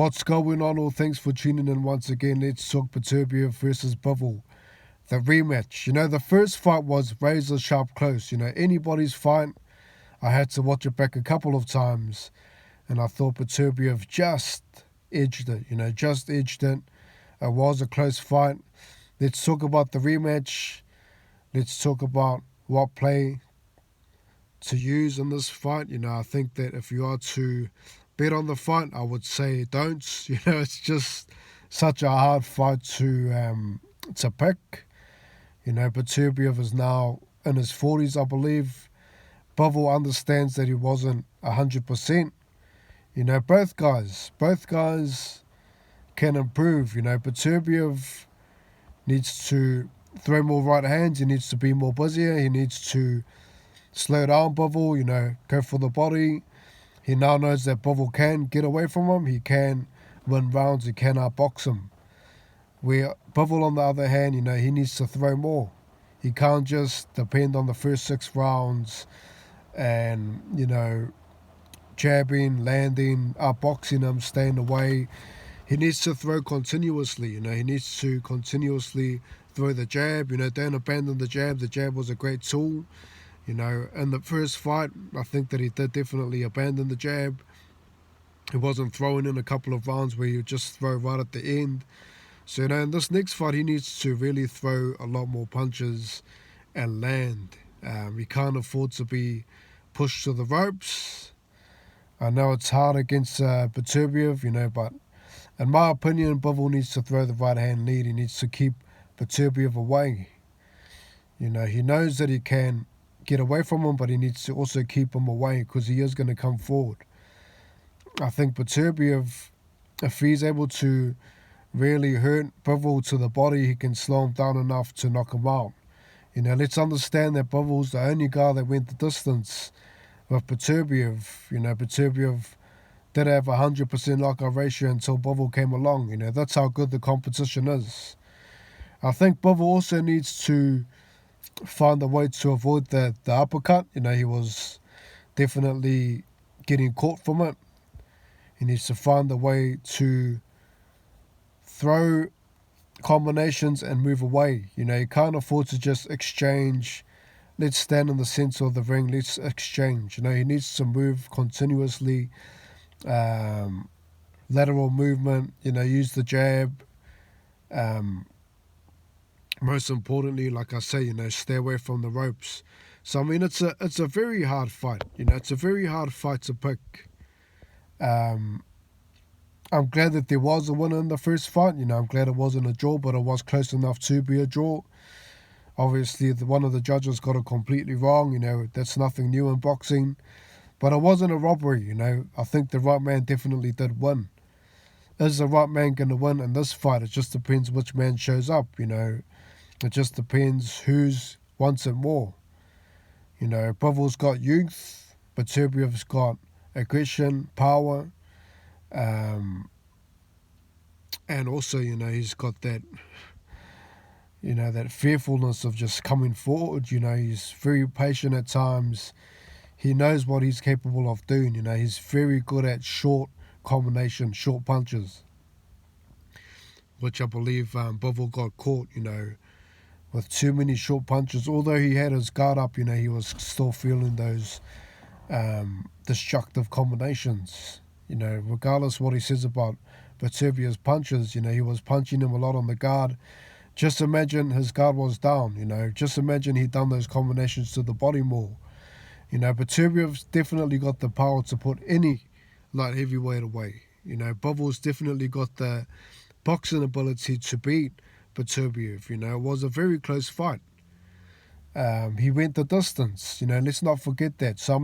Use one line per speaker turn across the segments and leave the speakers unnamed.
What's going on? All thanks for tuning in once again. Let's talk Beterbiev versus Bivol. The rematch. The first fight was razor sharp close. Anybody's fight. I had to watch it back a couple of times, and I thought Beterbiev just edged it. Just edged it. It was a close fight. Let's talk about the rematch. Let's talk about what play to use in this fight. I think that if you are to bet on the fight, I would say don't. It's just such a hard fight to pick. Beterbiev is now in his 40s, I believe. Bivol understands that he wasn't 100%. Both guys can improve. Beterbiev needs to throw more right hands. He needs to be more busier. He needs to slow down Bivol, go for the body. He now knows that Bivol can get away from him. He can win rounds. He can outbox him. Where Bivol, on the other hand, he needs to throw more. He can't just depend on the first 6 rounds and, jabbing, landing, outboxing him, staying away. He needs to throw continuously. He needs to continuously throw the jab. Don't abandon the jab. The jab was a great tool. In the first fight, I think that he did definitely abandon the jab. He wasn't throwing in a couple of rounds where he would just throw right at the end. So, in this next fight, he needs to really throw a lot more punches and land. He can't afford to be pushed to the ropes. I know it's hard against Beterbiev, but in my opinion, Bivol needs to throw the right hand lead. He needs to keep Beterbiev away. He knows that he can get away from him, but he needs to also keep him away because he is going to come forward. I think Beterbiev, if he's able to really hurt Bivol to the body, he can slow him down enough to knock him out. Let's understand that Bivol's the only guy that went the distance with Beterbiev. Beterbiev did have a 100% knockout ratio until Bivol came along. That's how good the competition is. I think Bivol also needs to find a way to avoid the uppercut. He was definitely getting caught from it. He needs to find a way to throw combinations and move away. He can't afford to just exchange. Let's stand in the center of the ring. Let's exchange. He needs to move continuously. Lateral movement. Use the jab. Most importantly, like I say, stay away from the ropes. So it's a very hard fight. It's a very hard fight to pick. I'm glad that there was a winner in the first fight. I'm glad it wasn't a draw, but it was close enough to be a draw. Obviously, one of the judges got it completely wrong. That's nothing new in boxing. But it wasn't a robbery. I think the right man definitely did win. Is the right man going to win in this fight? It just depends which man shows up. It just depends who's wants it more. Bivol's got youth, Beterbiev's got aggression, power, and also, he's got that, that fearfulness of just coming forward. He's very patient at times. He knows what he's capable of doing. He's very good at short combination, short punches, which I believe Bivol got caught, with too many short punches. Although he had his guard up, he was still feeling those destructive combinations. Regardless what he says about Beterbiev's punches, he was punching him a lot on the guard. Just imagine his guard was down, just imagine he'd done those combinations to the body more. Beterbiev's definitely got the power to put any light heavyweight away. Bivol's definitely got the boxing ability to beat Beterbiev. It was a very close fight. He went the distance. Let's not forget that. So,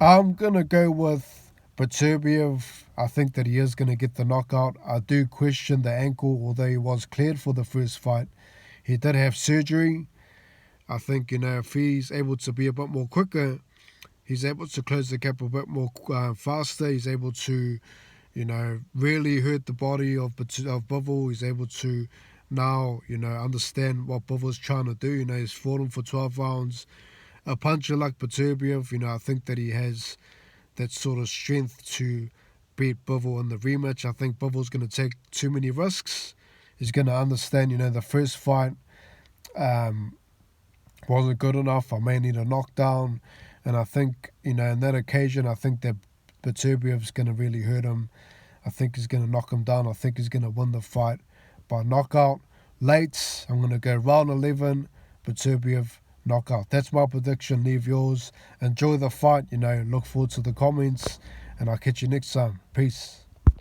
I'm going to go with Beterbiev. I think that he is going to get the knockout. I do question the ankle, although he was cleared for the first fight. He did have surgery. I think, if he's able to be a bit more quicker, he's able to close the gap a bit more faster. He's able to, really hurt the body of Bivol. He's able to now, understand what Bivol's trying to do. He's fought him for 12 rounds. A puncher like Beterbiev, I think that he has that sort of strength to beat Bivol in the rematch. I think Bivol's going to take too many risks. He's going to understand, the first fight wasn't good enough. I may need a knockdown. And I think, in that occasion, I think that Beterbiev's going to really hurt him. I think he's going to knock him down. I think he's going to win the fight by knockout. Late, I'm going to go round 11, Beterbiev knockout. That's my prediction. Leave yours. Enjoy the fight. Look forward to the comments. And I'll catch you next time. Peace.